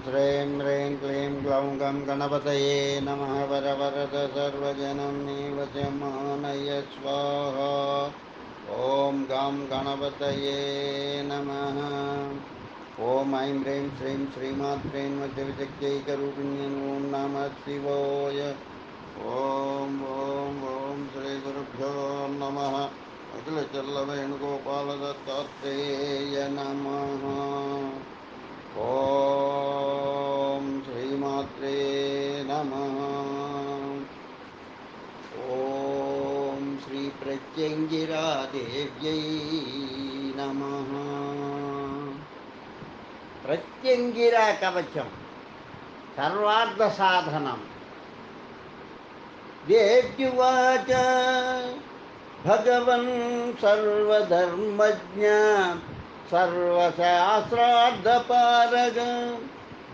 श्रीं ह्रीं क्लीं ग्लौं गं गणपतये नमः। वरवरद सर्वजनं निवसमानय स्वाहा। ॐ गं गणपतये नमः। ॐ ऐं ह्रीं श्रीं श्रीमात्रे नमः। शिवशक्त्यैकरूपिण्यै ॐ नमः शिवाय। ॐ श्रीगुरुभ्यो नमः। अखिलचल्लवेणुगोपालदत्तात्रेय नमः। ॐ श्रीमात्रे नमः। ॐ श्रीप्रत्यङ्गिरादेव्यै नमः। प्रत्यङ्गिरा कवचं सर्वार्थसाधनं। देव्युवाच भगवन् सर्वधर्मज्ञ सर्वशास्त्रार्थपारग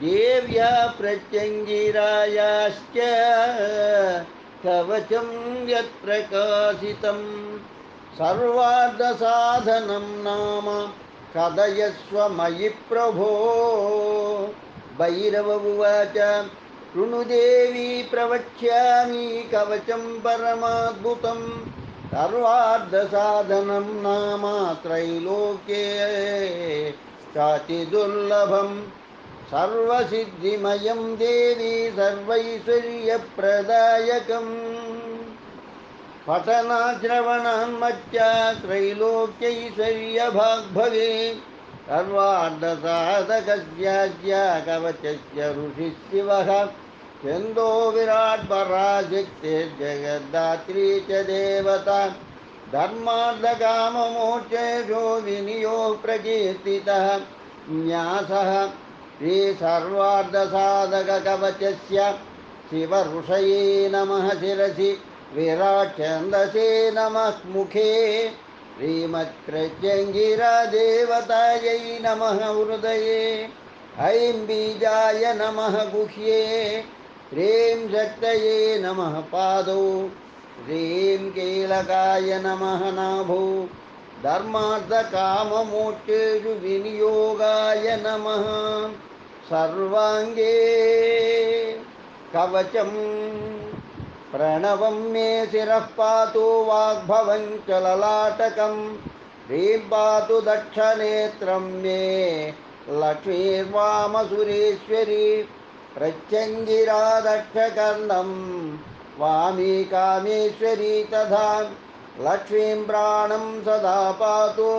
देव्या प्रत्यङ्गिरायाश्च कवचं यत्प्रकाशितं सर्वार्थसाधनं नाम कथयस्व मयि प्रभो। भैरव उवाच शृणुदेवी प्रवक्ष्यामि कवचं परमाद्भुतं सर्वार्थसाधनं नाम त्रैलोक्ये चातिदुर्लभं सर्वसिद्धिमयं देवी सर्वैश्वर्यप्रदायकम् पठनाश्रवणान्मत्या त्रैलोक्यैश्वर्यभाग् भवेत् सर्वार्थसाधकस्यास्य कवचस्य ऋषिः शिवः छन्दो विराट् पराशक्तिर्जगद्धात्री च देवता धर्मार्थकाममोक्षेषु विनियोग प्रकीर्तितः न्यासः श्रीसर्वार्थसाधककवचस्य शिवऋषये नमः शिरसि विराट् छन्दसे नमः मुखे श्रीमत्प्रत्यङ्गिरादेवतायै नमः हृदये ऐं बीजाय नमः गुह्ये ह्रीं शक्तये नमः पादौ ह्रीं कीलकाय नमः नाभौ धर्मार्थकाममोक्षेषु विनियोगाय नमः सर्वाङ्गे कवचं प्रणवं मे शिरः पातु वाग्भवं च ललाटकं ह्रीं पातु दक्षनेत्रं मे लक्ष्मीर्वामसुरेश्वरी प्रत्यङ्गिरा दक्षकर्णं वामी कामेश्वरी तथा लक्ष्मीं प्राणं सदा पातु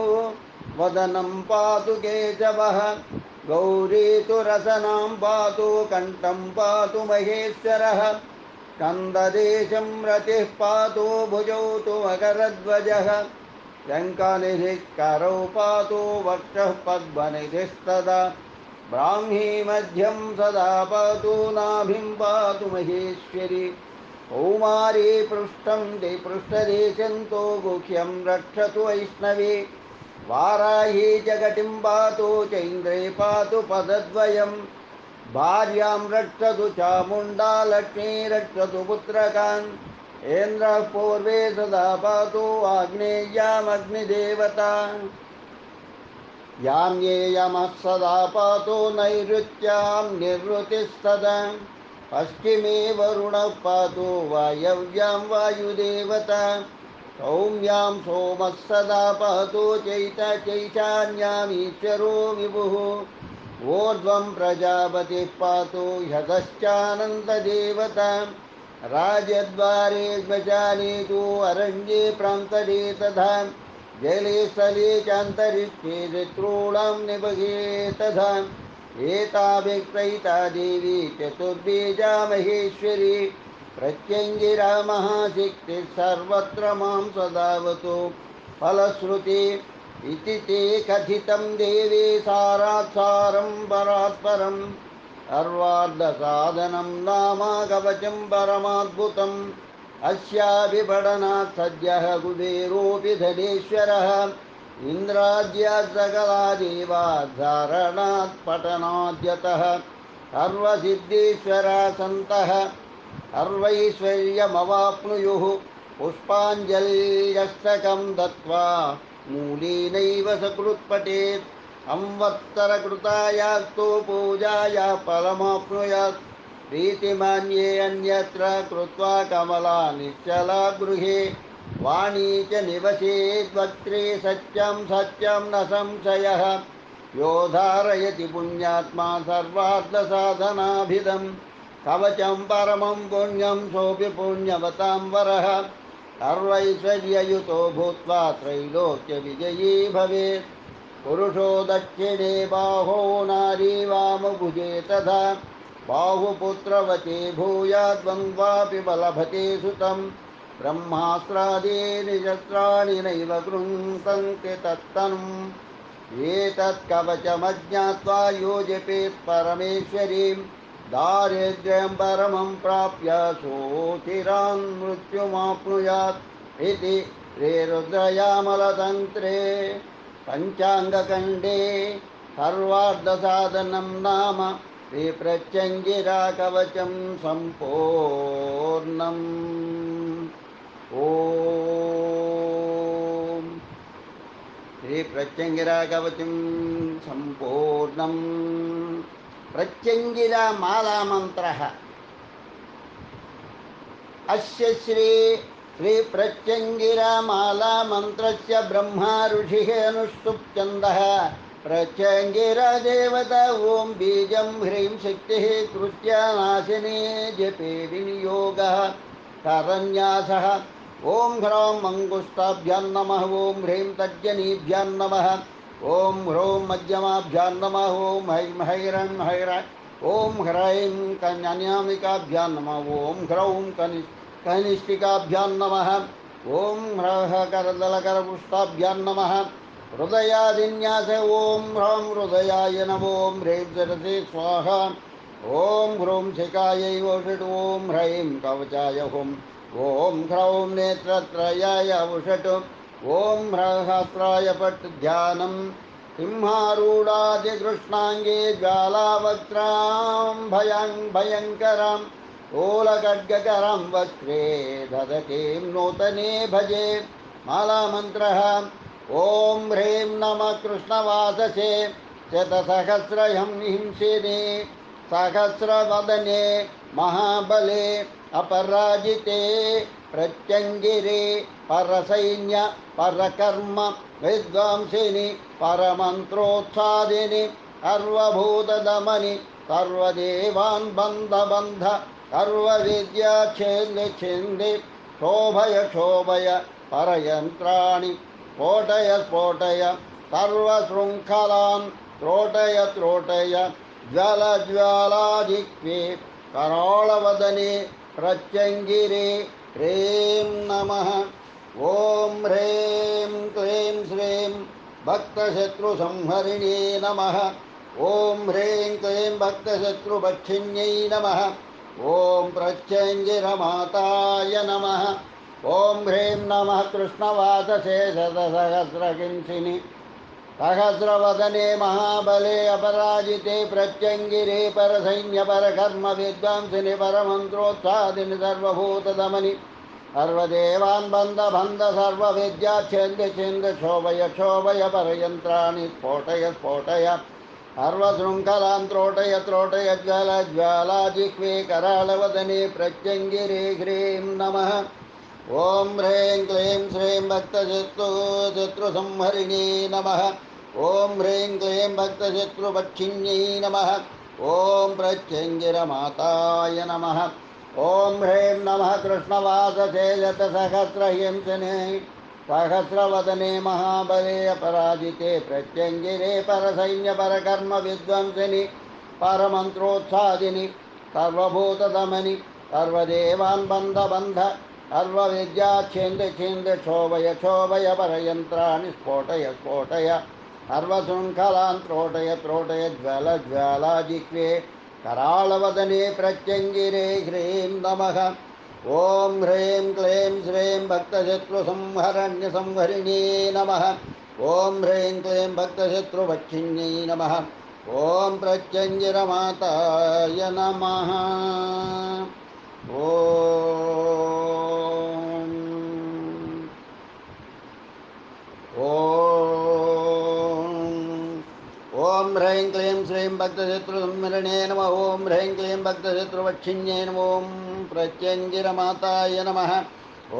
वदनं पातु केशवः गौरी तु रसनां पातु कण्ठं पातु महेश्वरः स्कन्ददेशं रतिः पातु भुजौ तु मकरध्वजः शङ्खनिधिः करौ पातु वक्षः पद्मनिधिस्तदा ब्राह्मी मध्यं सदा पातु नाभिं पातु महेश्वरी कौमारी पृष्ठं ते पृष्ठदेशन्तो गुह्यं रक्षतु वैष्णवी वाराही जगतिं पातु चैन्द्रे पातु पदद्वयं भार्यां रक्षतु चामुण्डा लक्ष्मी रक्षतु पुत्रकान् इन्द्रः पूर्वे सदा पातु आग्नेय्यामग्निदेवता यां ये यमः सदा पातु नैऋत्यां निर्वृतिस्तदा पश्चिमे वरुणः पातु वायव्यां वायुदेवता सौम्यां सोमः सदा पातु चैशान्यामीश्वरो विभुः ऊर्ध्वं प्रजापतिः पातु ह्यधश्चानन्ददेवता राजद्वारे श्मशाने तु अरण्ये प्रान्तरे तथा जले स्थले चान्तरिक्षे ऋतॄणां निबगे तथा एताभिक्तैता देवी चतुर्बीजा महेश्वरी प्रत्यङ्गिरा महाशक्तिः सर्वत्र मां सदावतु फलश्रुति इति ते कथितं देवी सारात् सारं परात्परं सर्वार्थसाधनं नाम कवचं परमाद्भुतम् अस्याभिपठनात् सद्यः कुबेरोऽपि धनेश्वरः इन्द्राद्यात् सकला देवाः धारणात् पठनाद्यतः सर्वसिद्धीश्वरा सन्तः सर्वैश्वर्यमवाप्नुयुः पुष्पाञ्जल्यस्तकं दत्त्वा मूलेनैव सकृत्पठेत् संवत्सरकृतायास्तु पूजाया फलमाप्नुयात् प्रीतिमान्ये अन्यत्र कृत्वा कमला निश्चला गृहे वाणी च निवसेद्वक्त्रे सत्यं सत्यं न संशयः यो धारयति पुण्यात्मा सर्वार्थसाधनाभिधम् कवचं परमं पुण्यं सोऽपि पुण्यवतां वरः सर्वैश्वर्ययुतो भूत्वा त्रैलोक्यविजयी भवेत् पुरुषो दक्षिणे बाहो नारी वामभुजे तथा बाहुपुत्रवचे भूयाद्वन्द्वापि बलभते सुतं ब्रह्मास्त्रादीनि शस्त्राणि नैव गृह्णन्ति तत्तनुम् एतत्कवचमज्ञात्वा यो जपेत् परमेश्वरीं दारिद्र्यं परमं प्राप्य सोऽचिरान् मृत्युमाप्नुयात् इति श्रीरुद्रयामलतन्त्रे पञ्चाङ्गखण्डे सर्वार्धसाधनं नाम श्रीप्रत्यङ्गिराकवचं सम्पूर्णम्। ॐ श्रीप्रत्यङ्गिराकवचं सम्पूर्णम्। प्रत्यङ्गिरामालामन्त्रः अस्य श्रीप्रत्यङ्गिरामालामन्त्रस्य ब्रह्मा ऋषिः अनुष्टुप् छन्दः प्रत्यङ्गिरादेवता ॐ बीजं ह्रीं शक्तिः कृत्यानाशिने जपे विनियोगः करन्यासः ॐ ह्रौं अङ्गुष्ठाभ्यां नमः ॐ ह्रीं तर्जनीभ्यां नमः ॐ ह्रौं मध्यमाभ्यां नमः ॐ हैं हैरं हैरां ॐ ह्रैं कन्यामिकाभ्यां नमः ॐ ह्रौं कनिष्ठिकाभ्यां नमः ॐ ह्रः करदलकरपुष्टाभ्यां नमः हृदयादिन्यास ॐ ह्रौं हृदयाय नमः ॐ ह्रीं सरसे स्वाहा ॐ ह्रौं शिखायै वषट् ॐ ह्रैं कवचाय हुं ॐ ह्रौं नेत्रत्रयाय वषट् ॐ ह्रहस्राय पट् ध्यानं सिंहारूढादिकृष्णाङ्गे ज्वालावक्त्रां भयङ्करां ओलखड्गकरं वक्त्रे दधतीं नूतने भजे मालामन्त्रः ॐ ह्रीं नमः कृष्णवाससे शतसहस्रं हिंसिने सहस्रवदने महाबले अपराजिते प्रत्यङ्गिरे परसैन्य परकर्म विद्वांसिनि परमन्त्रोत्सादिनि सर्वभूतदमनि सर्वदेवान् बन्ध सर्वविद्याच्छेन्दि शोभय शोभय परयन्त्राणि स्फोटय सर्वशृङ्खलान् त्रोटय ज्वालाजिह्वे कराळवदने प्रत्यङ्गिरे ह्रीं नमः ॐ ह्रीं क्लीं श्रीं भक्तशत्रुसंहरिणे नमः ॐ ह्रीं क्लीं भक्तशत्रुभक्षिण्यै नमः ॐ प्रत्यङ्गिरमाताय नमः ॐ ह्रीं नमः कृष्णवाससे शतसहस्रकिंसिनि सहस्रवदने महाबले अपराजिते प्रत्यङ्गिरे परसैन्यपरकर्म विद्वांसिनि परमन्त्रोत्सादिनि सर्वभूतदमनि सर्वदेवान् बन्ध सर्वविद्याच्छेन्द शोभय परयन्त्राणि स्फोटय सर्वशृङ्खलान् त्रोटय ज्वालाजिह्वे कराळवदने प्रत्यङ्गिरे ह्रीं नमः ॐ ह्रीं क्लीं श्रीं भक्तशत्रुसंहरिणे नमः ॐ ह्रीं क्लीं भक्तशत्रुभक्षिण्यै नमः ॐ प्रत्यङ्गिरमाताय नमः ॐ ह्रीं नमः कृष्णवाससे शतसहस्रहिंसिने सहस्रवदने महाबले अपराजिते प्रत्यङ्गिरे परसैन्यपरकर्म विद्वांसिनि परमन्त्रोत्सादिनि सर्वभूतदमनि सर्वदेवान् बन्ध सर्वविद्याच्छेन्द शोभय परयन्त्राणि स्फोटय सर्वशृङ्खलान् त्रोटय ज्वालाजिह्वे कराळवदने प्रत्यङ्गिरे ह्रीं नमः ॐ ह्रीं क्लीं श्रीं भक्तशत्रुसंहरिणे नमः ॐ ह्रीं क्लीं भक्तशत्रुभक्षिण्यै नमः ॐ प्रत्यङ्गिरमाताय नमः ॐ ॐ ह्रैं क्लीं श्रीं भक्तशत्रुसंहरणे नमः। ॐ ह्रैं क्लीं भक्तशत्रुवक्षिण्ये नमः। ॐ प्रत्यङ्गिरमाताय नमः।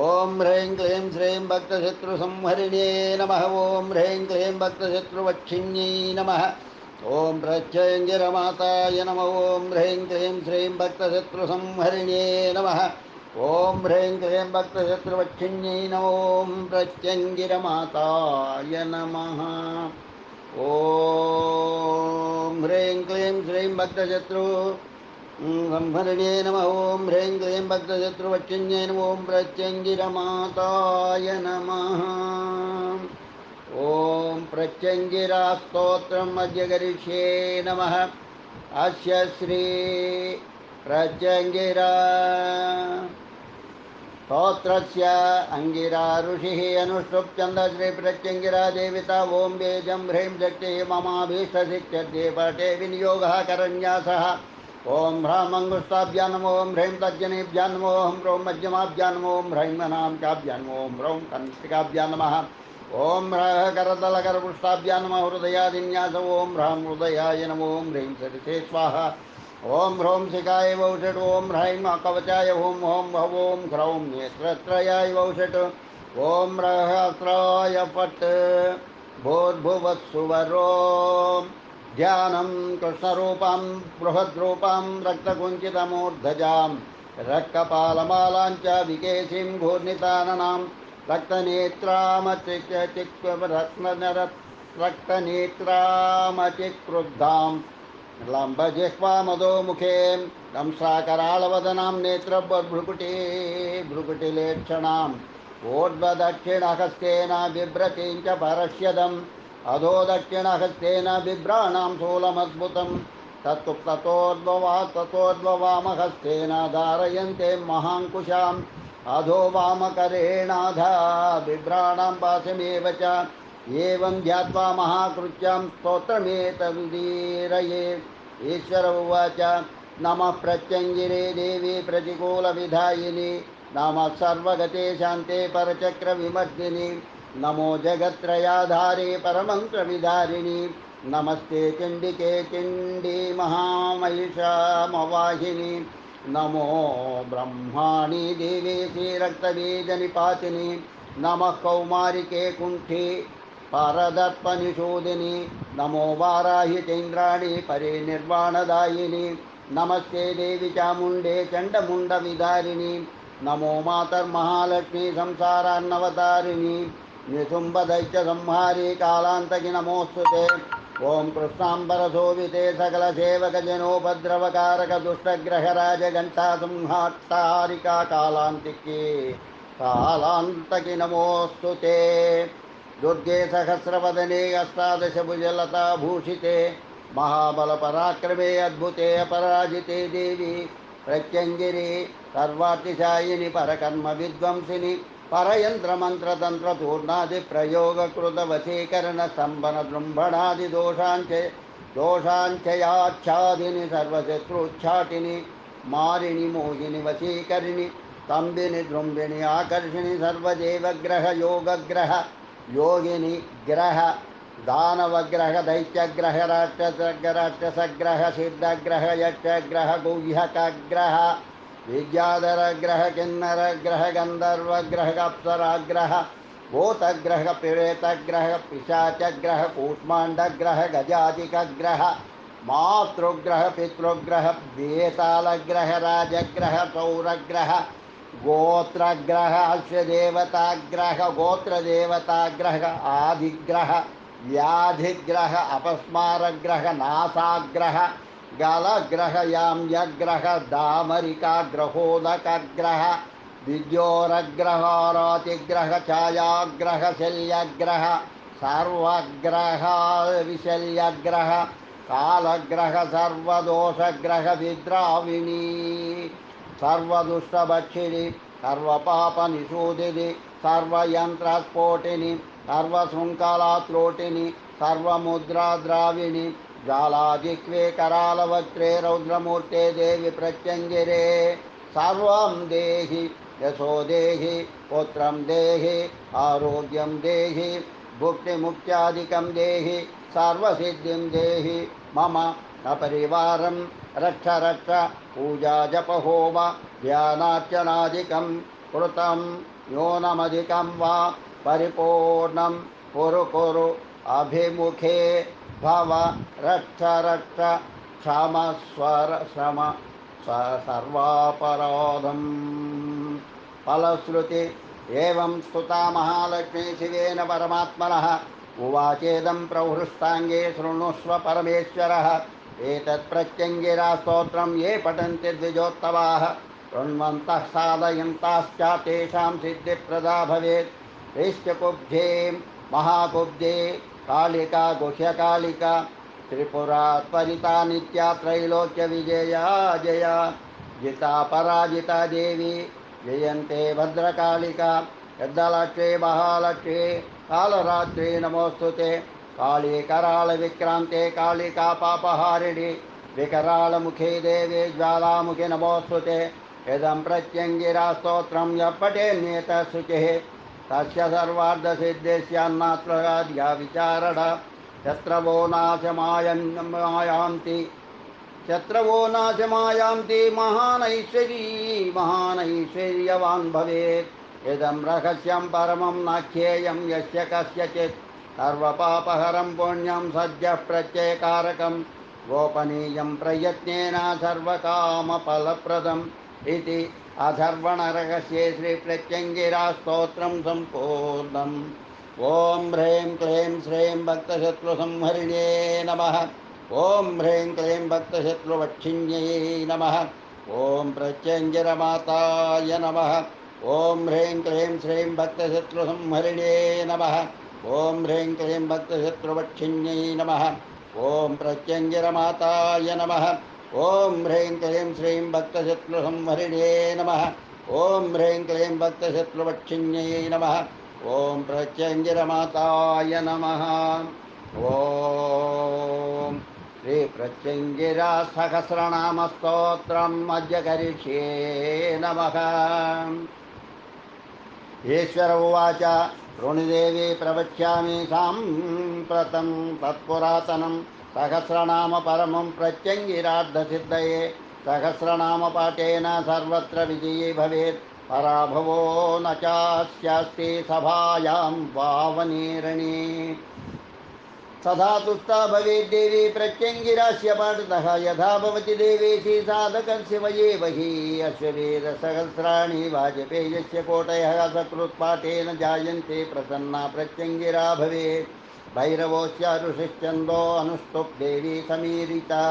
ॐ ह्रैं क्लीं श्रीं भक्तशत्रुसंहरिणे नमः। ॐ ह्रैं क्लीं भक्तशत्रुवक्षिण्यै नमः। ॐ प्रत्यङ्गिरमाताय नमः। ॐ ह्रैं क्लीं श्रीं भक्तशत्रुसंहरिणे नमः। ॐ ह्रैं क्लीं भक्तशत्रुवक्षिण्यै नमः। ॐ प्रत्यङ्गिरमाताय नमः। ॐ ह्रैं क्लीं श्रीं भक्तशत्रु संहरिणे नमः। ॐ ह्रैं क्लीं भक्तशत्रुवक्षिण्यै नमः। ॐ प्रत्यङ्गिरमाताय नमः। ॐ प्रत्यङ्गिरास्तोत्रम् अद्य करिष्ये नमः। अस्य श्री प्रत्यङ्गिरा स्तोत्रस्य अंगिरा ऋषिः अनुष्टुप् छन्दश्री प्रत्यङ्गिरा देवता। ॐ बीजं ह्रीं शक्तिः ममाभीष्टसिद्ध्यर्थे पटे विनियोगः करन्यासः। ॐ ह्रां अङ्गुष्ठाभ्यां नमो। ॐ ह्रीं तर्जनीभ्यां नमो। ॐ ह्रौं मध्यमाभ्यां नमो। ॐ ह्रैं मनाभ्यां नमो। ॐ ह्रौं कनिष्ठिकाभ्यां नमः। ॐ ह्रः करतलकरपुष्टाभ्यां नमः। हृदयादिन्यास। ॐ ह्रां हृदयाय नमो। ॐ ह्रीं सरिते स्वाहा। ॐ ह्रौं शिखाय वौषट्। ॐ ह्रैं कवचाय ॐ ॐ ॐ ह्रौं नेत्रत्रयाय वौषट्। ॐ ह्रः अस्त्राय फट्। भूर्भुवस्सुवरों ध्यानं कृष्णरूपां बृहद्रूपां रक्तकुञ्चितमूर्धजां रक्तपालमालां च विकेशीं घूर्णिताननां रक्तनेत्रामचिक्रुद्धां लम्बजिह्वामधोमुखे दंशाकरालवदनां नेत्रभ्रुकुटे भ्रुकुटिलेक्षणाम् ऊर्ध्वदक्षिणहस्तेन बिभ्रतीं च परश्यदम् अधो दक्षिणहस्तेन बिभ्राणां शूलमद्भुतं ततोर्ध्ववामहस्तेन धारयन्ते महाङ्कुशाम् अधो वामकरेणाधा बिभ्राणां पाशमेव च। एवं ध्यात्वा महाकृत्यां स्तोत्रमेतदुदीरये। ईश्वर उवाच नमः प्रत्यङ्गिरे देवी प्रतिकूलविधायिनि नमः सर्वगते शान्ते परचक्रविमर्दिनि नमो जगत्त्रयाधारे परमन्त्रविधारिणि नमस्ते चण्डिके चण्डी महामहिषामवाहिनि नमो ब्रह्माणि देवेशि रक्तबीजनिपातिनि नमः कौमारिके कुण्ठी परदर्पनिषूदिनि नमो वाराहि चैन्द्राणि परिनिर्वाणदायिनि नमस्ते देवि चामुण्डे चण्डमुण्डविदारिणि नमो मातर्महालक्ष्मी संसारान्नवतारिणि निशुम्भदैत्यसंहारी कालान्तकि नमोऽस्तुते। ॐ कृष्णाम्बरशोभिते सकलसेवकजनोपद्रवकारकदुष्टग्रहराजघण्टासंहाट्टारिका कालान्तकि नमोऽस्तुते। दुर्गे सहस्रवदने अष्टादशभुजलता भूषिते महाबलपराक्रमे अद्भुते अपराजिते देवी प्रत्यङ्गिरे सर्वातिशायिनि परकर्म विद्वंसिनि परयन्त्रमन्त्रतन्त्रचूर्णादिप्रयोगकृतवशीकरणस्तम्भनदृम्भणादिदोषाञ्चयाच्छादिनि सर्वशत्रुच्छाटिनि मारिणि मोहिनि वशीकरिणि तम्बिनि दृम्बिनि आकर्षिणि सर्वदेवग्रह योगग्रह योगिनि ग्रह दानवग्रह दैत्यग्रह राक्षसग्रह सिद्धग्रह यक्षग्रह गुह्यकग्रह विद्याधरग्रह किन्नरग्रह गन्धर्वग्रह अप्सराग्रह भूतग्रह प्रेतग्रह पिशाचग्रह कूष्माण्डग्रह गजाधिकग्रह मातृग्रह पितृग्रह वेतालग्रह राजग्रह सौरग्रह गोत्रग्रह अश्वदेवताग्रह गोत्रदेवताग्रह आदिग्रह व्याधिग्रह अपस्मारग्रह नासाग्रह गलग्रह याम्यग्रह दामरिकाग्रहोदकग्रह विद्योरग्रहारातिग्रह छायाग्रह शल्यग्रह सर्वग्रह विशल्यग्रह कालग्रह सर्वदोषग्रह विद्राविणी सर्वदुष्टभक्षिणि सर्वपापनिषूदिनि सर्वयन्त्रस्फोटिनि सर्वशृङ्खलात्रोटिनि सर्वमुद्राद्राविणि जालाजिह्वे करालवक्त्रे रौद्रमूर्ते देवि प्रत्यङ्गिरे सर्वं देहि यशो देहि पुत्रं देहि आरोग्यं देहि भुक्तिमुक्त्यादिकं देहि सर्वसिद्धिं देहि मम अपरिवारं रक्ष रक्ष पूजा जप होम ध्यानार्चनादिकं कृतं न्यूनमधिकं वा परिपूर्णं कुरु कुरु अभिमुखे भव रक्ष रक्ष क्षमस्वर श्रम सर्वापराधं फलश्रुति एवं स्तुता महालक्ष्मी शिवेन परमात्मनः उवाचेदं प्रहृष्टाङ्गे शृणुष्व परमेश्वरः एतत् प्रत्यङ्गिरा स्तोत्रं ये पठन्ति द्विजोत्तमाः शृण्वन्तः साधयन्ताश्च तेषां सिद्धिप्रदा भवेत् दैश्चकुब्धे महाकुब्धे कालिका गुह्यकालिका त्रिपुरा त्वरिता नित्या त्रैलोक्य विजया जया जिता पराजिता देवी जयन्ते भद्रकालिका यद्दलक्ष्मी महालक्ष्मी कालरात्रि नमोस्तुते काली कराल विक्रांते कालिका पापहारिणि विकरालमुखे देवी ज्वालामुखि नमोस्तुते इदं प्रत्यङ्गिरा स्तोत्रं यः पठेन्नेत शुचिः तस्य सर्वार्धसिद्धिस्यान्नात्रया विचारणा यत्र वो नाशमायान्ति शत्रवो नाशमायान्ति महानैश्वर्यवान् भवेत् इदं रहस्यं परमं नाख्येयं यस्य कस्यचित् सर्वपापहरं पुण्यं सद्यः प्रत्ययकारकं गोपनीयं प्रयत्नेन सर्वकामफलप्रदम् इति अथर्वणरहस्ये श्रीप्रत्यङ्गिरा स्तोत्रं सम्पूर्णम्। ॐ ह्रीं क्लीं श्रीं भक्तशत्रुसंहरिणे नमः। ॐ ह्रीं क्लीं भक्तशत्रुवक्षिण्यै नमः। ॐ प्रत्यङ्गिरमाताय नमः। ॐ ह्रीं क्लीं श्रीं भक्तशत्रुसंहरिणे नमः। ॐ ह्रीं क्लीं भक्तशत्रुवक्षिण्यै नमः। ॐ प्रत्यङ्गिरमाताय नमः। ॐ ह्रीं क्लीं श्रीं भक्तशत्रुसंहरिणे नमः। ॐ ह्रीं क्लीं भक्तशत्रुवक्षिण्यै नमः। ॐ प्रत्यङ्गिरमाताय नमः। ॐ श्री प्रत्यङ्गिरा सहस्रनामस्तोत्रम् अद्य करिष्ये नमः। ईश्वर उवाच ऋणिदेवी प्रवक्ष्यामि साम्प्रतं तत्पुरातनं सहस्रनाम परमं प्रत्यङ्गिरार्धसिद्धये सहस्रनामपाठेन सर्वत्र विजयी भवेत् पराभवो न चास्यास्ति सभायां वावनीरणी सदा तुष्टा भवेत् देवी प्रत्यङ्गिरास्य पाठतः यथा भवति देवेशी साधकस्य वयेव हि अश्ववेधसहस्राणि वाजपेयस्य कोटयः सकृत्पाठेन जायन्ते प्रसन्ना प्रत्यङ्गिरा भवेत् भैरवोऽस्य ऋषिश्चन्दो अनुष्टुप् देवी समीरिता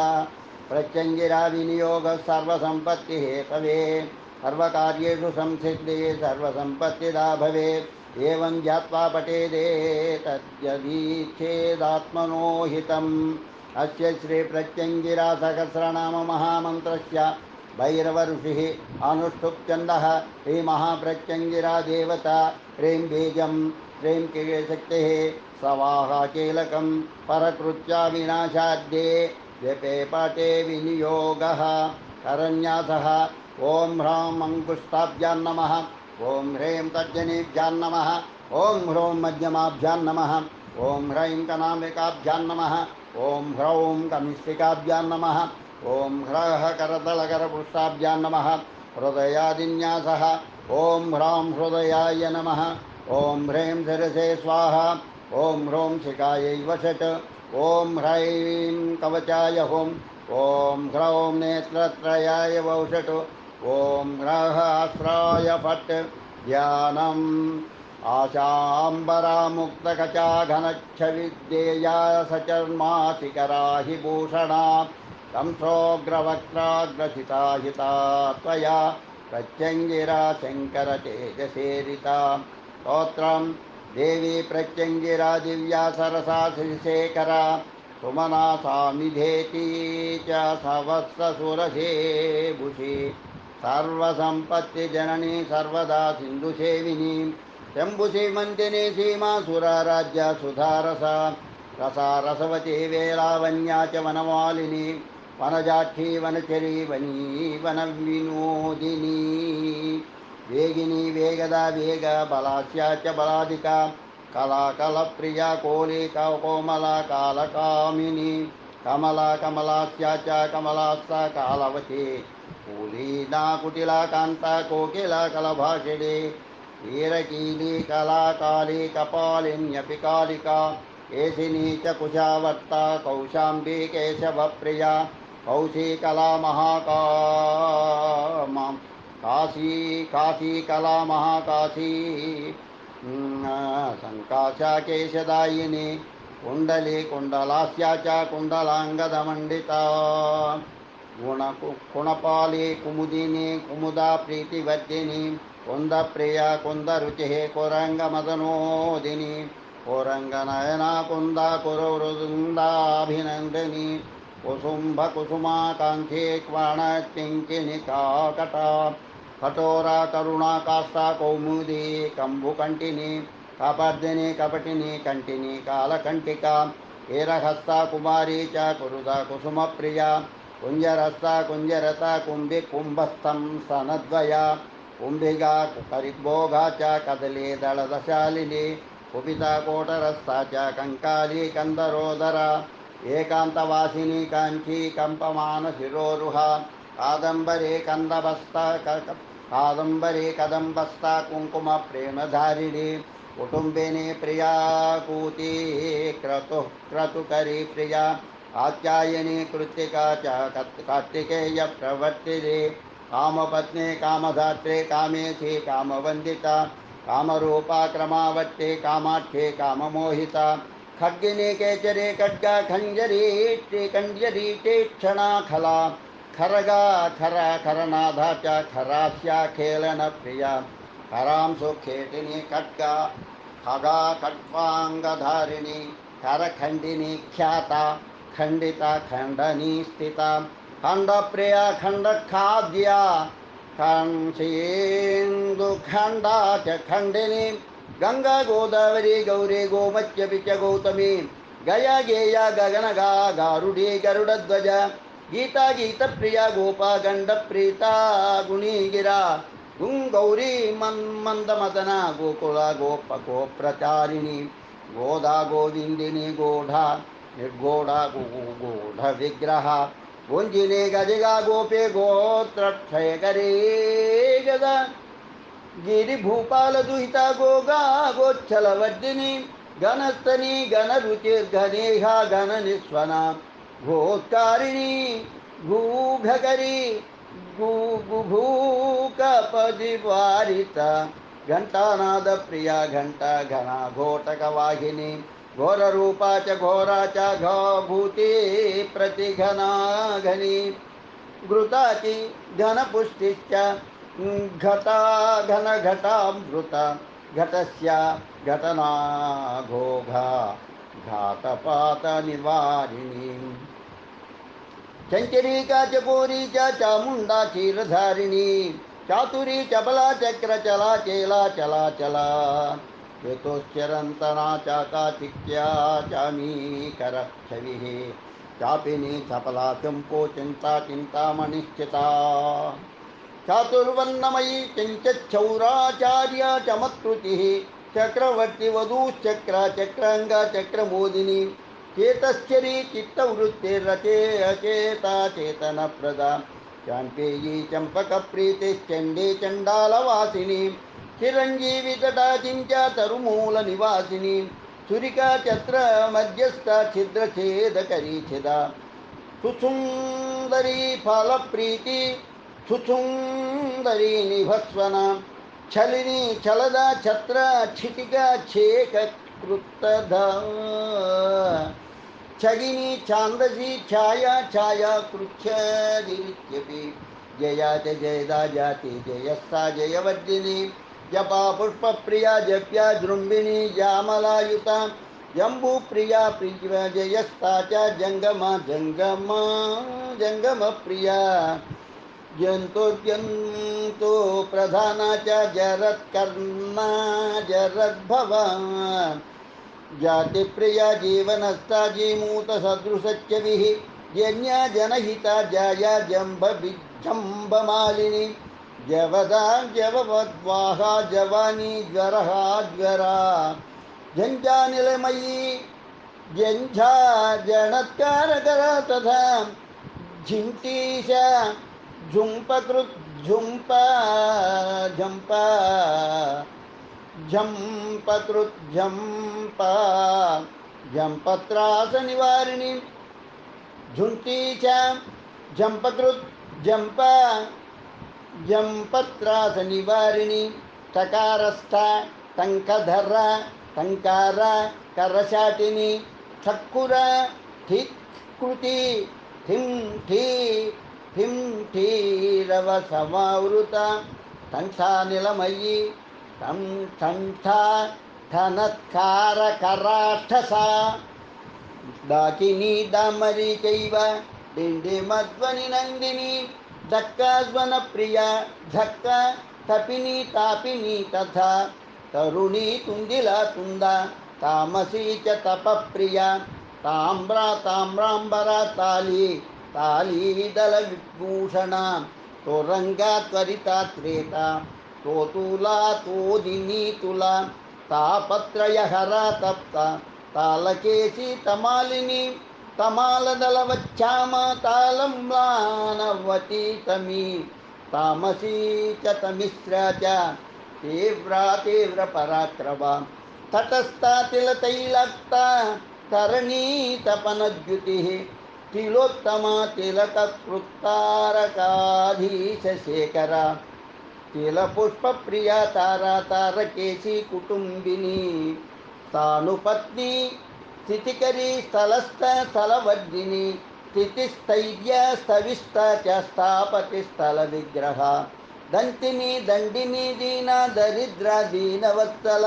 प्रत्यङ्गिरा विनियोगः सर्वसम्पत्तिहेतवे सर्वकार्येषु संसिद्धे सर्वसम्पत्तिदा भवेत् एवं ज्ञात्वा पठेदेतद्यदीच्छेदात्मनो हितम् अस्य श्रीप्रत्यङ्गिरा सहस्रनाम महामन्त्रस्य भैरवऋषिः अनुष्टुप्छन्दः श्रीमहाप्रत्यङ्गिरा देवता ह्रीं बीजं ह्रीं शक्तिः सवाहा कीलकं परकृत्या विनाशाद्ये जपे पाठे विनियोगः करन्यासः ॐ ह्रां अङ्गुष्ठाभ्यां नमः। ॐ ह्रीं तर्जनीभ्यां नमः। ॐ ह्रौं मध्यमाभ्यां नमः। ॐ ह्रैं कनामिकाभ्यां नमः। ॐ ह्रौं कनिष्ठिकाभ्यां नमः। ॐ ह्रः करतलकरपृष्ठाभ्यां नमः। हृदयादिन्यासः ॐ ह्रां हृदयाय नमः। ॐ ह्रीं शिरसे स्वाहा। ॐ ह्रौं शिखायै वषट्। ॐ ह्रैं कवचाय हुं। ॐ ह्रौं नेत्रत्रयाय वौषट्। ॐ ह्रः आश्राय फट्। ध्यानम् आशाम्बरामुक्तकचा घनच्छविद्येया सचर्माशिखरा हि भूषणा कंसोग्रवक्त्राग्रसिता हिता त्वया प्रत्यङ्गिरा शङ्करतेजसेरिता स्तोत्रं देवी प्रत्यङ्गिरा दिव्या सरसा श्रीशेखरा सुमना सामिधेति च सहस्रसुरसेभुषी सर्वसम्पत्तिजननी सर्वदा सिन्धुसेविनी शम्भुसीमन्तिनी सीमासुराराज्या सुधारसा रसा रसवती वेलावन्या च वनमालिनी वनजाक्षी वनचरी वनी वनविनोदिनी वेगिनी वेगदा वेग बलास्या च बलादिका कलाकलप्रिया कोलिका कोमला कालकामिनी कमला कमलास्या च कमलास्ता कालवती कुलीना कुटिला कांता कोकिला कलभाषिणी वीरकीली कलाकाली कपालिन्यपि कालिका केशिनी च कुशावर्ता कौशाम्बी केशवप्रिया कौशिकला महाकामा काशी काशी कला महाकाशी संकाशा केशदायिनी कुंडली कुंडलास्या च कुंडलांगदमंडिता गुणपाली कुमुदिनी कुमुदा प्रीतिवर्धिनी कुंदप्रिया कुंदरुचिः कुरंगमदनोदिनी कुरंगनयना कुंदा कुरुवृंदाभिनंदिनी कुसुम्भ कुसुमाकांक्षी क्वाणकिंकिनिका कटा कठोरा करुणा कास्ता कौमुदी कंबुकंटिनी कापर्दिनी कपटिनी कंटिनी कालकंटिका वीरहस्ता कुमारी च कुरुदा कुसुमप्रिया कुंजरस्ता कुंजरता कुंभि कुंभस्थं स्तनद्वया कुंभिगा परिभोगा च कदली दलदशालिनी कुपिता कोटरस्ता च कंकाली कंदरोदरा एकांतवासिनी कांची कंपमान शिरोरुहा कादंबरी कंदबस्ता कादंबरी कदंबस्ता कुंकुम प्रेमधारिणी कुटुंबिनी प्रिया कूती क्रतुकरी प्रिया आत्यायनी कृत्तिका च कार्तिकेय प्रवर्तिनी कामपत्नी कामधात्री कामेशी कामवंदिता कामरूपा क्रमावर्ती कामाक्षी काममोहिता खड्गिनी केचरी खड्गा खंजरी कंजरी तीक्षणा खला खरगा खरा खरनाधा च खरास्या खेलन प्रिया खरां सुखेटिनी खड्गा खगा खड्वांगधारिणी खरखंडिनी ख्याता खंडिता खंडनी स्थिता खंडप्रिया खंडखाद्या खंसेन्दु खंडा च खंडिनी गंगा गोदावरी गौरी गोमत्य पिच गौतमी गया गेया गगनगा गारुडी गरुड़ध्वज गीता गीत प्रिया गोपा गंड प्रीता गुणी गिरा गौरी मंद मदना गोकुला गोप गोप्रचारिणी गोदा गोविंदिनी गोढ़ा निर्गोढ़ा गोढ़ विग्रह गुंजिनी गजगा गोपे गोत्रक्षय करे गदा गिरि भूपाल दुहिता गोगा गोच्छलवर्धिनी घनस्तनी घनरुचि घनेहा घन निस्वना घोत्कारिणी घूघकरी घूकपदिवारिता घंटानाद प्रिया घंटा घना घोटक वाहिनी घोर रूपा च घोरा च घभूति प्रतिघना घनी घृताची घनपुष्टिश्च घटा घन घटामृता घटस्या घटना घोघा घातपात निवारिणी चंचरीका चकोरी चामुंडा क्षीरधारिणी चातुरी चपला चक्र चला चेला चला चला हेतुश्चरंतना चाका चिक्या चामी कर छविः चापिनी चपला चंपो चिंता चिंतामणिश्चिता चातुर्वर्णमयी चंचौराचार्य चमत्कृतिः चक्रवर्ती वधूश्चक्र चक्रांगा चक्रमोदिनी चेतश्चरी चित्तवृत्तिरचे अचेता चेतनप्रदा चांपेयी चंपक प्रीतिश्चंडी चंडालवासिनी चिरंजीवी तटा चिंचा तरुमूल निवासिनी सुरिका चत्र मध्यस्था छिद्र छेदकरी छिदा सुसुंदरी फलप्रीति सुसुंदरी निभस्वना छलिनी छलदा छत्र क्षितिका छेक कृतधा छगिनी छांदसी छाया छाया कृच्छदित्यपि जया च जयदा जाति जयस्सा जयवर्धिनी जपा पुष्प प्रिया जप्या जृंभिणी जामलायुता जंबू प्रिया प्रिय जयस्ता च जंगमा जंगमा जंगम प्रिया जंतु प्रधाना च जरत्कर्णा जरद्भवा जाति प्रिया जीवनस्था जीमूत सदृशच्चविः जन्या जनहिता जाया जंब विजंबमालिनी जवदा जववद्वाहा जवानी ज्वरहा ज्वरा झञ्झानिलमयी झञ्झा जणत्कारकरा तथा झिङ्टीश झुम्पकृत् झुम्पा झम्पा झम्पकृत् झम्पा झम्पत्रासनिवारिणी झुंटी च जंपकृत जंप जंपत्रास निवारिणी टकारस्थ टंकधर टंकार करशाटिनी ठक्कुर ठिकृति ठिं ठी ठिं ठीरव समावृत ठंठा निलमयी ठं ठंठा ठनत्कार कराठसा दाकिनी दामरी चैव डिण्डिमध्वनि नन्दिनी धक्काध्वन प्रिया धक्का तपिनी तापिनी तथा तरुणी तुंदिला तुंदा तामसी च तपप्रिया ताम्रा ताम्रांबरा ताली ताली दल विभूषणा तोरंगा त्वरिता त्रेता तोतुला तोदिनी तुला तापत्रयहरा तप्ता तालकेशी तमालिनी तमालदलवच्छाम तालम्लानवती तमी तामसी च तमिश्रा च तीव्रा तीव्र पराक्रमा तटस्था तिलतैलक्ता तरणी तपनद्युतिः तिलोत्तमा तिलककृत्तारकाधीशशेखरा तिलपुष्पप्रिया तारा तारकेशी कुटुंबिनी तानुपत्नी स्थितिकरी स्थलस्थ स्थलवर्धिनी स्थितिस्थैर्य स्थविष्ठ च स्थापति स्थल विग्रह दंतिनी दंडिनी दीना दरिद्रा दीनवत्सल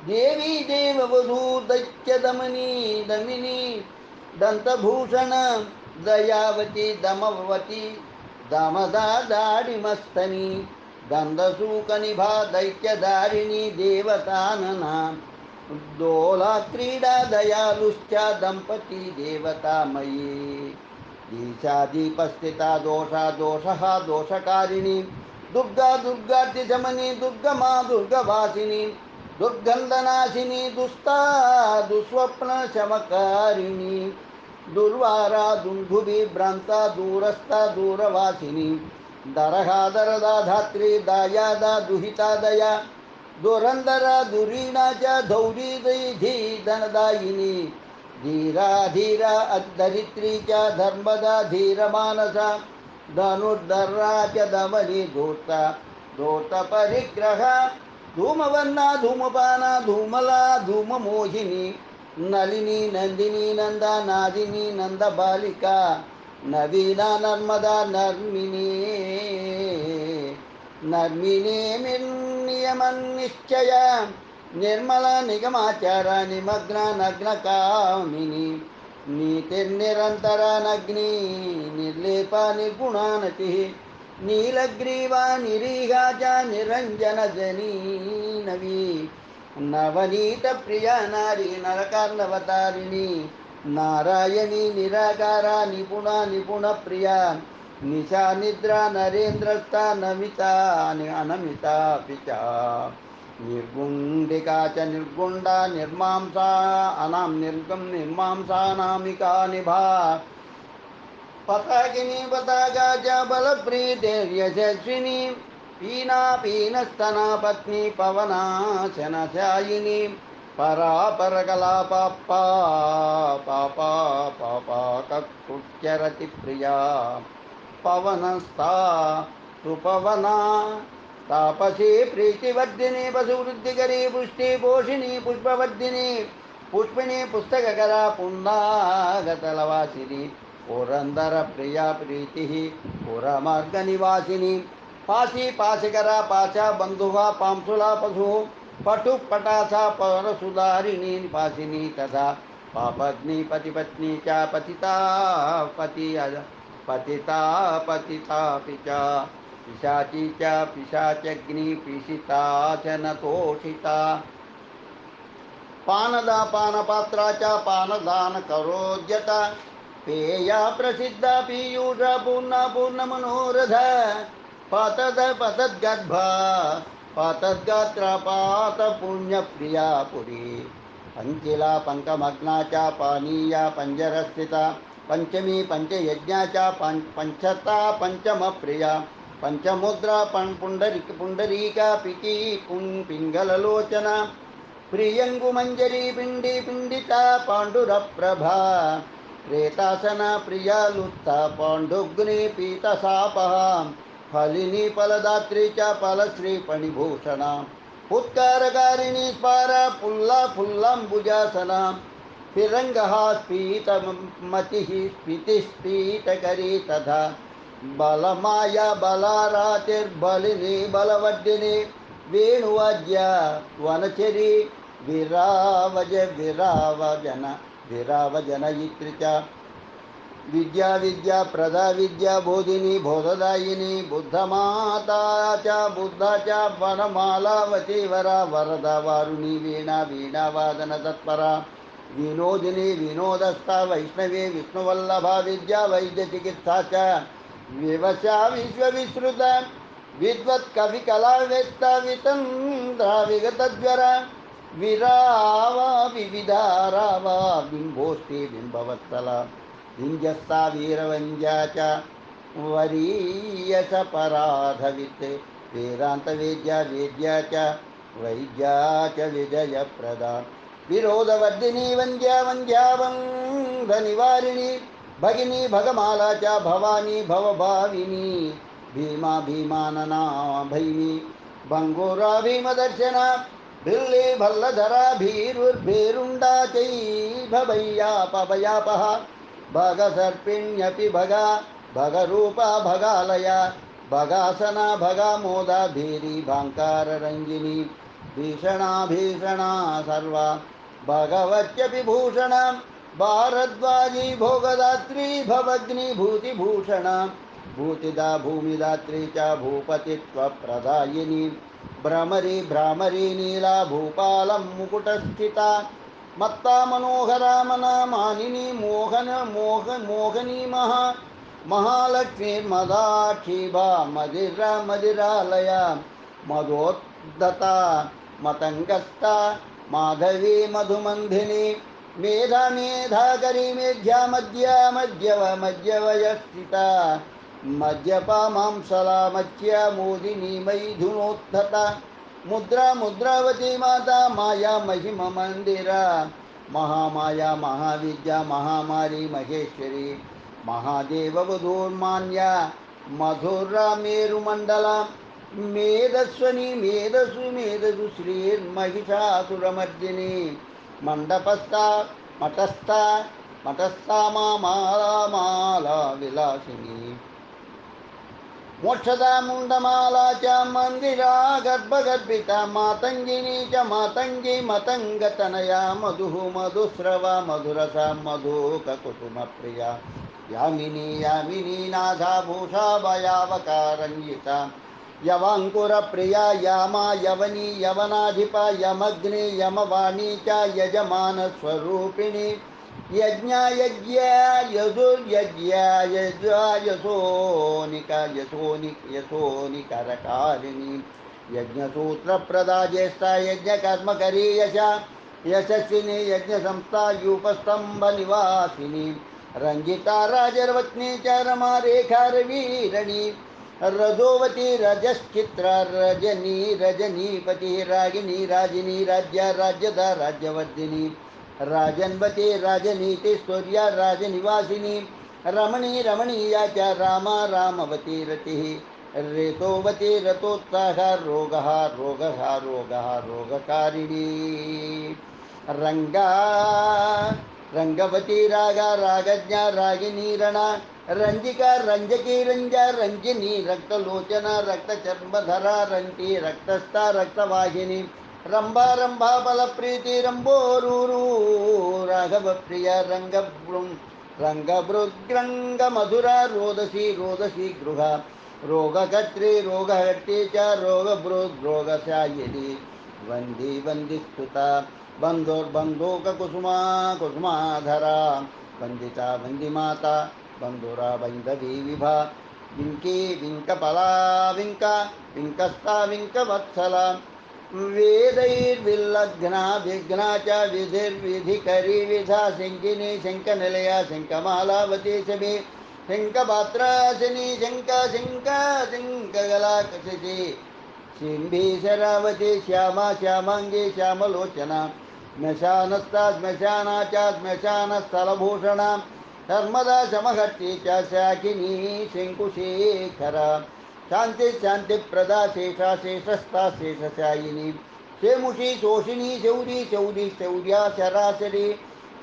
देवी देववधू दैत्य दमनी दमिनी दंतभूषण दयावती दमवती दमदा दाडिमस्तनी दंदसूकनिभा दैत्यधारिणी देवतानना दोला क्रीडा दयालुश्च दंपती देवतामयी दीशादीपस्थिता दोषा दोषः दोषकारिणी दुर्गा दुर्गाद्यशमनी दुर्गमा दुर्गवासिनी दुर्गंधनाशिनी दुस्ता दुस्वप्न शमकारिणी दुर्वारा दुंदुभिभ्रांता दूरस्था दूरवासिनी दरहा दरदा धात्री दायादा दुहिता दया दुरंदरा दुरीणा च धौरी धी धनदायिनी धीरा धीरा अधरित्री च धर्मदा धीरमानसा धनुर्धरा च दमनी धूर्ता धूर्त परिग्रह धूमवर्णा धूमपाना धूमला धूममोहिनी नलिनी नंदिनी नंदा नादिनी नंदबालिका नवीना नर्मदा नर्मिनी नर्मिने निर्नियमन्निश्चय निर्मला निगमाचार निमग्न नग्न कामिनी नीतिर्निरंतरा नग्नी निर्लेपा निर्गुणा नतिः नीलग्रीवा निरीहा च निरंजन जनी नवी नवनीत प्रिया नारी नरकार्णवतारिणी नारायणी निराकारा निपुणा निपुण प्रिया निशा निद्रा नरेन्द्रस्था नमिता अनमिता पिचा निर्गुंडिका च निर्गुंडा निर्मांसा अनाम निर्गम निर्मांसा नामिका निभा पताकिनी पताका च बलप्रीतिर्यशस्विनी पीना पीनस्तना पत्नी पवनाशनशायिनी परापरकला पापा पापा पापा ककृत्यरति प्रिया पवनस्था सुपवना तापसी प्रीतिवर्धिनी पशुवृद्धिकरी पुष्टि पोषिणी पुष्पवर्धिनी पुष्पिणी पुस्तककरा पुण्डागतलवासिनी पुरंदर प्रिया प्रीति पुरमार्गनिवासिनी पाशी पाशिकरा पाशा बंधुवा पांसुला पशु पटु पटासा परसुधारिणी पाशिनी तथा पापत्नी पतिपत्नी च पतिता पति पतिता पतिता पिचा पिशाची च पिशाचग्नि पिशिता च नतोषिता पानदा पानपात्रा च पानदान करोद्यता पेया प्रसिद्धा पीयूषा पूर्णा पूर्णमनोरथ पतद पतद्गर्भा पातद्गात्रा पात पुण्यप्रिया पुरी पंचिला पंकमग्ना च पानीया पंजरस्थिता पंचमी पंचयज्ञा च पंचता पंचम प्रिया पंचमुद्रा पुंडरीका पिकी पिंगललोचना प्रियंगु मंजरी पिंडी पिंडिता पांडुरप्रभा प्रेतासना प्रिया लुत्था पांडुग्नि पीतसापः फलिनी फलदात्री च फलश्री फणिभूषणा उत्कारकारिणी स्पारा पुल्ला फुल्लांबुजासना फिरंगहा स्फीतमतिः स्फीतिस्फीतकरी तथा बलमाया बलारातिर्बलिनी बलवर्धिनी वेणुवाद्य वनचरी विरावजनयित्री च विद्या विद्या प्रदा विद्या बोधिनी बोधदायिनी बुद्धमाता च बुद्धा च वनमालावती वरा वरदा वारुणी वीणा वीणावादन तत्परा विनोदिनी विनोदस्था वैष्णवी विष्णुवल्लभा विद्या वैद्यचिकित्सा च विवशा विश्वविश्रुत विद्वत् कवि कलावेत्ता वितन्द्रा विगतज्वरा विरावा विविधारावा बिंबोष्टि बिंबवत्सला विंजस्ता वीरवंजा च वरीयस पराधवित् वेदांत वेद्या वेद्या च वैद्या च विजयप्रदा विरोधवर्धिनी वंद्या वंद्या वंदनिवारिणी भगिनी भगमाला च भवानी भवभाविनी भीमा भीमानना भैमी भंगोरा भीमदर्शना भिल्ली भल्लधरा भीरुर्भीरुंडा चैभवैयापभयापः भगसर्पिण्यपि भगा भगरूपा भगालया भगासना भगामोदा भीरी भाङ्काररञ्जिनी भीषणा भीषणा सर्वा भगवत्यपि भूषणा भारद्वाजी भोगदात्री भवग्नि भूतिभूषणा भूतिदा भूमिदात्री च भूपतित्वप्रदायिनी भ्रमरी भ्रामरी नीला भूपालं मुकुटस्थिता मत्ता मनोहरा मना मानिनी मोहनी महालक्ष्मीर्मदाक्षीभा मदिरालया मदोद्धता मतंगस्था माधवी मधुमंधिनी मेधा मेधाकरी मेध्या मध्यवयस्थिता मध्यपा मांसला मत्स्या मोदिनी मैथुनोत्थता मुद्रा मुद्रावती माता माया महिम मंदिरा महामाया महाविद्या महामारी महेश्वरी महादेव वधूर्मान्या मधुरा मेरुमंडला मेधस्वनी मेधसु श्रीर्महिषासुरमर्दिनी मंडपस्था मठस्था माला विलासिनी मोक्षदा मुंडमाला च मंदिरा गर्भगर्भिता मातंगिनी च मातंगी मतंगतनया मधुः मधुस्रवा मधुरसा मधुककुसुम प्रिया यामिनी यामिनी नाथा भूषा भयावकारंजिता यवांकुर प्रिया यामा यवनी यवनाधिपा यमग्नि यमवाणी च यजमान स्वरूपिणी यज्ञा यज्ञा यजुर्यज्ञा यज्ञा यशोनिका यशोनिकरकारिणी यज्ञसूत्र प्रदा ज्येष्ठा यज्ञ कर्मकरी यशा यशस्विनी यज्ञ संस्था यूपस्तंभ निवासिनी रंजिता राजर्वत्नी च रमा रेखा रवीरणी रजोवती रजश्चित्रा रजनी रजनीपति रागिनी राजिनी राज्या राज्यदा राज्यवर्धिनी राजन्वती राजनीति स्तोर्या राजनिवासिनी रमणी रमणीया च रामा रामवती रतिः रेतोवती रतोत्साह रोगः रोगकारिणी रंगा रंगवती रागा रागज्ञा रागिनी रणा रंजिका रंजकी रंजा रंजिनी रक्तलोचना रक्तचर्मधरा रंटी रक्तस्था रक्तवाहिनी रंभा रंभा बल प्रीति रंबोरूरू राघव प्रिया रंगभृद्रंग मधुरा रोदसी गृह रोगकर्त्री रोगहर्ती च रोगभृद्रोगशायिनी वंदी स्तुता बंधोर्बंधोक कुसुमाधरा वंदिता वंदिमाता बंधुरा वैंदवी विभा विंकी विंकपला विंकस्था विंकवत्सला वेदैर्विल्लग्ना विघ्ना च विधिर्विधिकरी विधा शङ्किनी शङ्खनिलया शङ्खमालावती शमी शङ्खपात्रासिनी शङ्खगलाकशिषी शिम्भीशरावती श्यामा श्यामाङ्गी श्यामलोचना श्मशानस्था श्मशाना च श्मशानस्थलभूषणा नर्मदा समहर्षि च शाकिनी शङ्कुशेखरा शांति शांतिप्रदा शेषा शेषस्था शेषशायिनी शेमुषी शोषिणी शौरी शौरी शौर्या शराशरी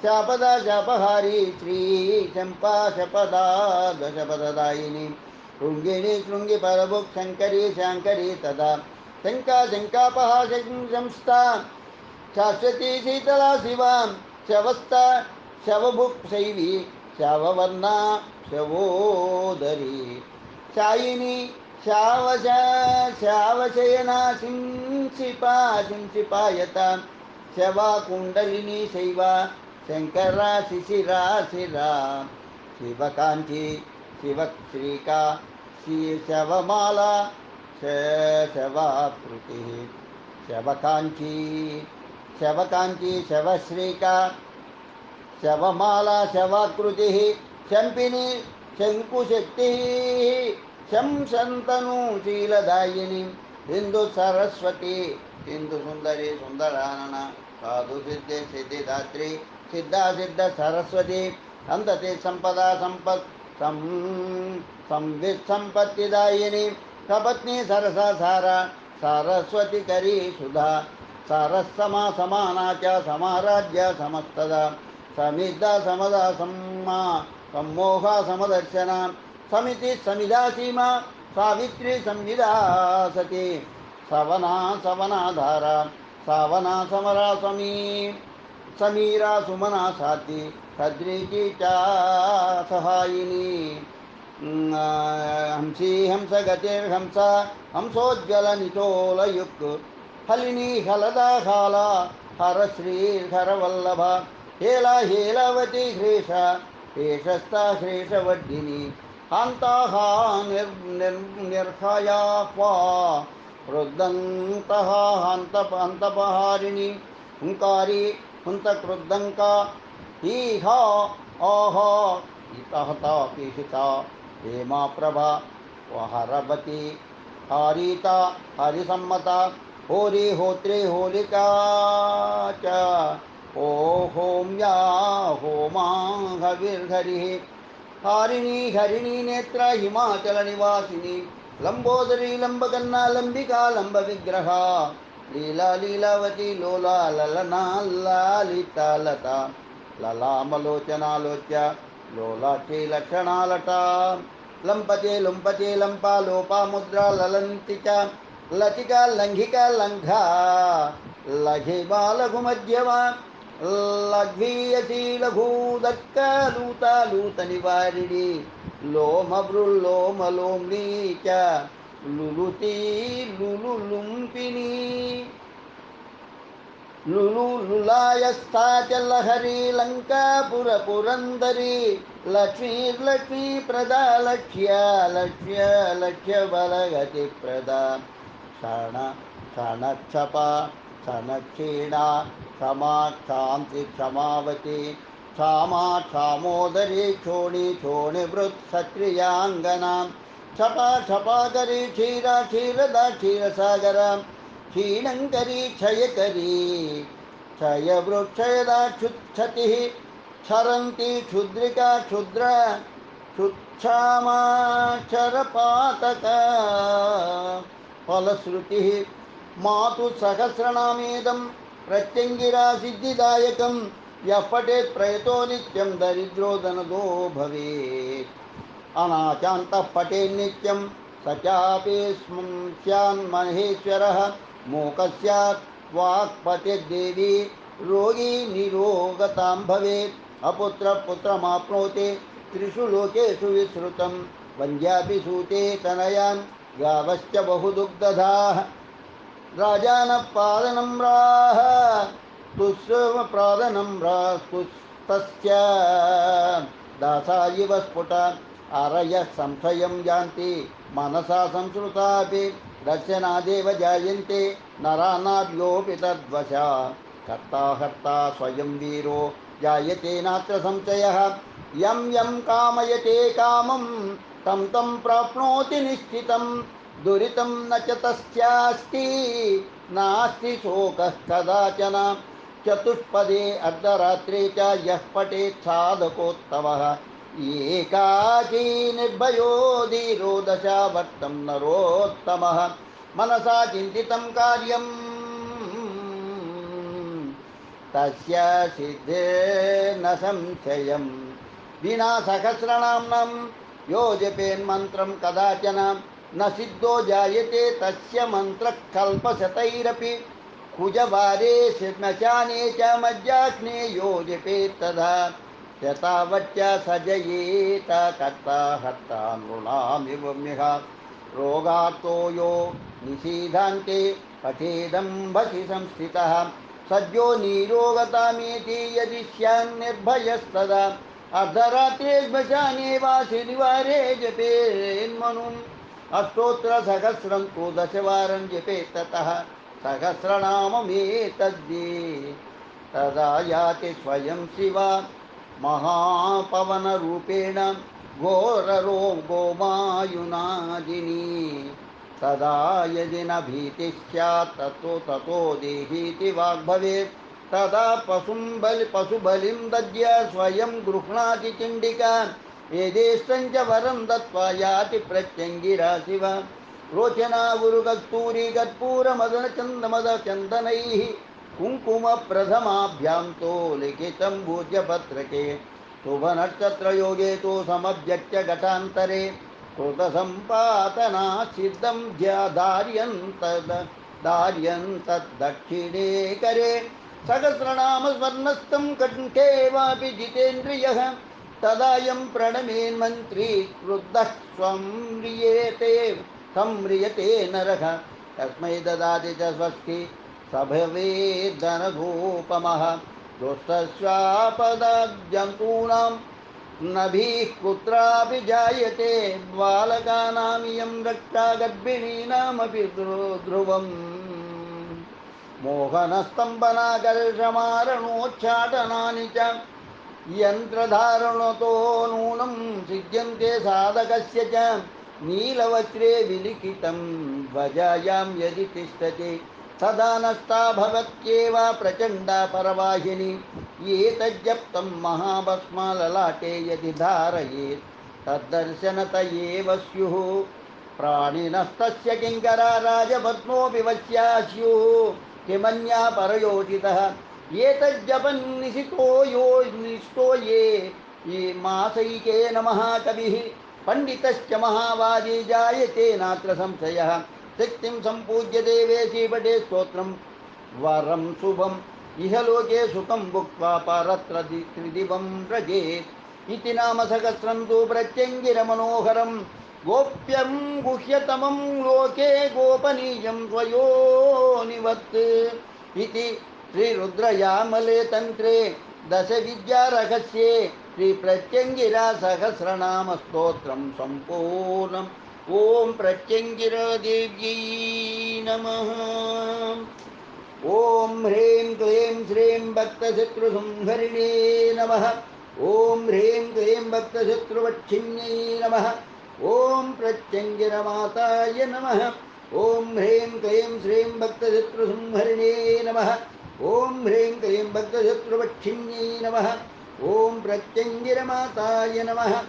शापदा शापहारी श्री चंपा शपदा दशपददायिनी शृंगिणी शृंगी परभुक् शंकरी शांकरी तदा शंका शंकापहा संस्था शाश्वती शीतला शिवा शवस्था शवभुक् शैवी शववर्णा शवोदरी शायिनी शावशयना शिंसिपायता शवा कुंडलिनी शैवा शंकरा शिशिरा शिरा शिवकांची शिवश्रीका शवमाला शवाकृति शवकांची शवश्रीका शवमाला शवाकृति शंपिनी शंकुशक्ति शं शंतनु शीलदायिनी हिंदु सरस्वती हिंदु सुंदरी सुंदरानन साधु सिद्धे सिद्धिदात्री सिद्धा सिद्ध सरस्वती अंतते संपदा संपत् संवित् संपत्तिदायिनी सपत्नी सरसा सारा सरस्वती करी सुधा सरस्समा समाना च समाराज्य समस्तदा समिद्धा समदा सम्मा सम्मोहा समदर्शना समिति समिधा सीमा सावित्री संविदा सती सवना सवनाधारा सावना समरा समीरा सुमना साती सद्रीकी चा सहायिनी हंसी हंस गतिर्हंसा हंसोज्ज्वल निचोलयुक् हलिनी हलदा खाला हरश्री हरवल्लभा हेला हेलावती ह्रेष हेषस्था ह्रेषवर्धिनी हान्ताः निर्खया क्वा क्रुद्धन्तः हन्तपहारिणी हुङ्कारी हुन्तक्रुद्धङ्का ईहा आह इतहता पीहिता हेमा प्रभा हरवती हारिता हरिसम्मता होरी होत्री होलिका च ओ होम्या होमा हविर्हरिः हारिणी हरिणी नेत्रा हिमाचल निवासिनी लंबोदरी लंबकन्ना लंबिका लंब विग्रहा लीला लीलावती लोला ललना लालिता लता ललामलोचनालोच्या लोलाची लक्षणा लटा लंपते लुंपते लंपा लोपा मुद्रा ललंतिका लतिका लंघिका लंघा लघिबा लघुमध्यमा लघ्वीयसी लघूदक्का लूत निवारिणी लोमभ्रुल्लोम लोम्नी च लुलुती लुलुलुम्पिनी लुलुलुलायस्था च लहरी लङ्कापुरपुरन्दरी लक्ष्मी प्रदा लक्ष्य बलगतिप्रदा क्षणक्षपा क्षणक्षीणा क्षमा क्षान्ति क्षमावती क्षामा क्षामोदरी क्षोणिवृत् क्षत्रियाङ्गना क्षपा क्षपाकरी क्षीरा क्षीरदा क्षीरसागरा क्षीणङ्करी क्षयकरी क्षयवृक्षयदा क्षुत्क्षतिः क्षरन्ति क्षुद्रिका क्षुद्र क्षुत्क्षामाक्षरपातका फलश्रुतिः मातु सहस्रनामेदं प्रत्यङ्गिरा सिद्धिदायकं यः पठेत् प्रयतो नित्यं दरिद्रो धनदो भवेत् अनाचान्तः पठेत् नित्यं स चापि स्यान्महेश्वरः मोकस्यात् वाक्पतिर्देवी रोगी निरोगतां भवेत् अपुत्रपुत्रमाप्नोति त्रिषु लोकेषु विश्रुतं वन्द्यापि सूते तनयान् गावश्च बहुदुग्धधाः राजानपादनम्राः तुस्प्रनम्रास्तस्य दासा इव स्फुट अरयः संशयं यान्ति मनसा संश्रुतापि दर्शनादेव जायन्ते नरानार्योऽपि तद्वशा कर्ता हर्ता स्वयं वीरो जायते नात्र संशयः यं यं कामयते कामं तं तं प्राप्नोति निश्चितं दुरितं न च तस्यास्ति नास्ति शोकः कदाचन चतुष्पदे अर्धरात्रे च यः पठेत् साधकोत्तमः एकाकी निर्भयो धीरो दशावर्तं नरोत्तमः मनसा चिन्तितं कार्यं तस्य सिद्धिर्न संशयम् विना सहस्रनाम्नं यो जपेन्मन्त्रं कदाचन न सिद्धो जायते तस्य मन्त्रः कल्पशतैरपि कुजवारे श्मशाने च मज्जाग्ने यो जपेत् तथा यतावच्च सजयेत कर्ता हर्ता नृणामिवम्यः रोगार्तो यो निषीधान्ते पठेदम्भसि संस्थितः सद्यो निरोगतामेति यदि स्यान्निर्भयस्तदा अर्धरात्रे श्मशाने वा शनिवारे जपेन्मनुम् अष्टोत्तरसहस्रं तु दशवारं जपेत् ततः सहस्रनाममेतद्धि तदा याति स्वयं शिवा महापवनरूपेण घोररो गोमायुनादिनी तदा यदि न भीतिः स्यात् ततो देहीति वाग्भवेत् तदा पशुबलिं दद्य स्वयं गृह्णाति चिण्डिका एदेष्टं च वरं दत्त्वा याति प्रत्यङ्गिरा शिव रोचना गुरुकस्तूरी कर्पूरमदनचन्दनैः कुङ्कुमप्रथमाभ्यां तो लिखितं भूज्यपत्रके शुभनक्षत्रयोगे तु समभ्यच्य घटान्तरे कृतसम्पादनात् सिद्धं दार्यन्तद्दक्षिणे करे सहस्रनामस्वर्णस्थं कण्ठे वापि जितेन्द्रियः तदायं प्रणमेन्मन्त्री क्रुद्धः संम्रियते नरः तस्मै ददाति च स्वस्ति स भवेद्धनधूपमः दुष्टश्वापदजन्तूनां नभिः कुत्रापि जायते बालकानां इयं रक्षा गर्भिणीनामपि ध्रुवम् मोहनस्तम्भनाकर्षमारणोच्चाटनानि च यन्त्रधारणतो नूनं सिद्ध्यन्ते साधकस्य च नीलवस्त्रे विलिखितं ध्वजायां यदि तिष्ठति तदा नष्टा भवत्येव प्रचण्डा परवाहिनी एतज्जप्तं महाभस्मललाटे यदि धारयेत् तद्दर्शनत एव स्युः प्राणिनस्तस्य किङ्करा राजपत्नोऽपि वश्या स्युः किमन्या परयोषितः एतज्जपन् निशितो यो निष्ठो ये मासैकेन महाकविः पंडितश्च महावादी जायते नात्र संशयः शक्तिं सम्पूज्य देवेशी पठे स्तोत्रं वरं शुभम् इहलोके सुखं भुक्त्वा परत्र त्रिदिवं व्रजेत् इति नाम सहस्रं तु प्रत्यङ्गिरमनोहरं गोप्यं गुह्यतमं लोके गोपनीयं स्वयोनिवत् इति श्रीरुद्रयामले तन्त्रे दशविद्यारहस्ये श्रीप्रत्यङ्गिरा सहस्रनामस्तोत्रं सम्पूर्णम् ओम प्रत्यङ्गिरा देव्यै नमः। ओम ह्रीं क्लीं श्रीं भक्तशत्रुसंहरिणे नमः। ओम ह्रीं क्लीं भक्तशत्रुवच्छिन्यै नमः। ओम प्रत्यङ्गिरमाताय नमः। ओम ह्रीं क्लीं श्रीं भक्तशत्रुसंहरिणे नमः। ओम ह्रीं क्लीं भक्तशत्रुवच्छिन्यै नमः। ओम प्रत्यङ्गिरमाताय नमः।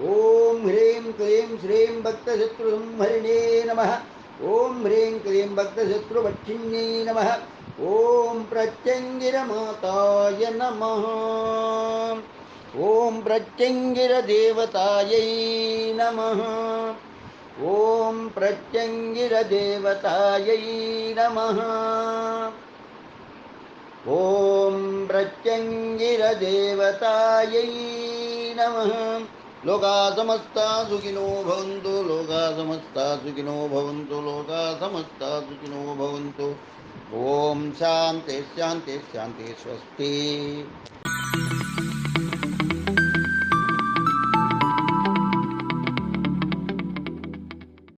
ओम ह्रीं क्लीं श्रीं भक्तशत्रुसंहरिणे नमः। ओम ह्रीं क्लीं भक्तशत्रुवच्छिन्यै नमः। ओम प्रत्यङ्गिरमाताय नमः। ओम प्रत्यङ्गिरदेवतायै नमः। ओम प्रत्यङ्गिरदेवतायै नमः। ओम प्रत्यङ्गिरदेवतायै नमः। लोका समस्ता सुखिनो भवन्तु। लोका समस्ता सुखिनो भवन्तु। लोका समस्ता सुखिनो भवन्तु। ओम शान्ति शान्ति शान्ति स्वस्ति।